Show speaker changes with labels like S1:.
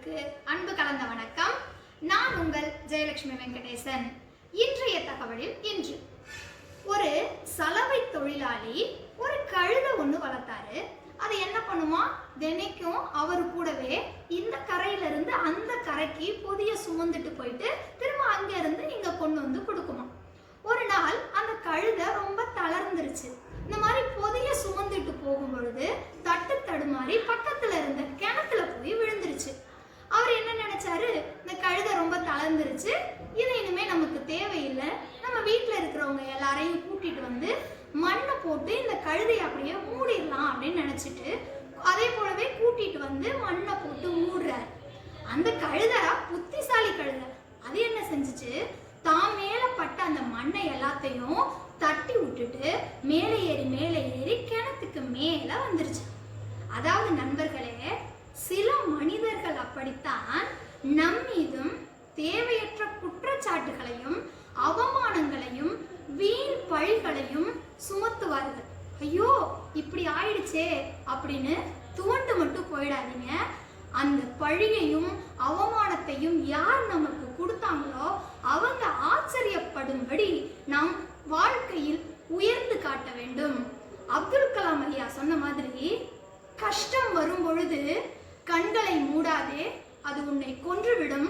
S1: நேயர்களுக்கு அன்பு கலந்த வணக்கம். நான் உங்கள் ஜெயலட்சுமி வெங்கடேசன். இன்றைய தகவலில் இன்று ஒரு சலவை தொழிலாளி ஒரு கழுதை ஒன்று வளர்த்தாரு. அது என்ன பண்ணுமா, தினைக்கும் அவர் கூடவே இந்த கரையில இருந்து அந்த கரைக்கு பொதிய சுமந்துட்டு போயிட்டு திரும்ப அங்க இருந்து இங்க கொண்டு வந்து கொடுக்குமா. ஒரு நாள் அந்த கழுதை ரொம்ப தளர்ந்துருச்சு. இந்த மாதிரி பொதிய சுமந்துட்டு போகும் பொழுது தட்டு தடுமாறி பக்கத்துல இருந்த கிணத்துல போய் விழுந்துருச்சு. அவர் என்ன நினைச்சாரு, இந்த கழுதை ரொம்ப தளர்ந்துருச்சு, இது இனிமே நமக்கு தேவையில்லை, நம்ம வீட்டுல இருக்கிறவங்க எல்லாரையும் கூட்டிட்டு வந்து மண்ணை போட்டு இந்த கழுதையை அப்படியே மூடிடலாம் அப்படின்னு நினைச்சிட்டு அதே போலவே கூட்டிட்டு வந்து மண்ணை போட்டு மூடுறாரு. அந்த கழுதை புத்திசாலி கழுதை. அது என்ன செஞ்சுச்சு, தான் மேல பட்ட அந்த மண்ணை எல்லாத்தையும் தட்டி விட்டுட்டு மேலே ஏறி கிணத்துக்கு மேல வந்துருச்சு. அதாவது நண்பர்களே, சில மனிதர்கள் அப்படித்தான் நம் மீதும் தேவையற்ற குற்றச்சாட்டுகளையும் அவமானங்களையும் வீண் பழிகளையும் சுமத்துவார்கள். ஐயோ இப்படி ஆயிடுச்சே அப்படின்னு துவண்டு மட்டும் போயிடாதீங்க. அந்த பழியையும் அவமானத்தையும் யார் நமக்கு கொடுத்தாங்களோ அவங்க ஆச்சரியப்படும்படி நாம் வாழ்க்கையில் உயர்ந்து காட்ட வேண்டும். அப்துல் கலாம் ஐயா சொன்ன மாதிரி, கஷ்டம் வரும் பொழுது கண்களை மூடாதே, அது உன்னை கொன்றுவிடும்.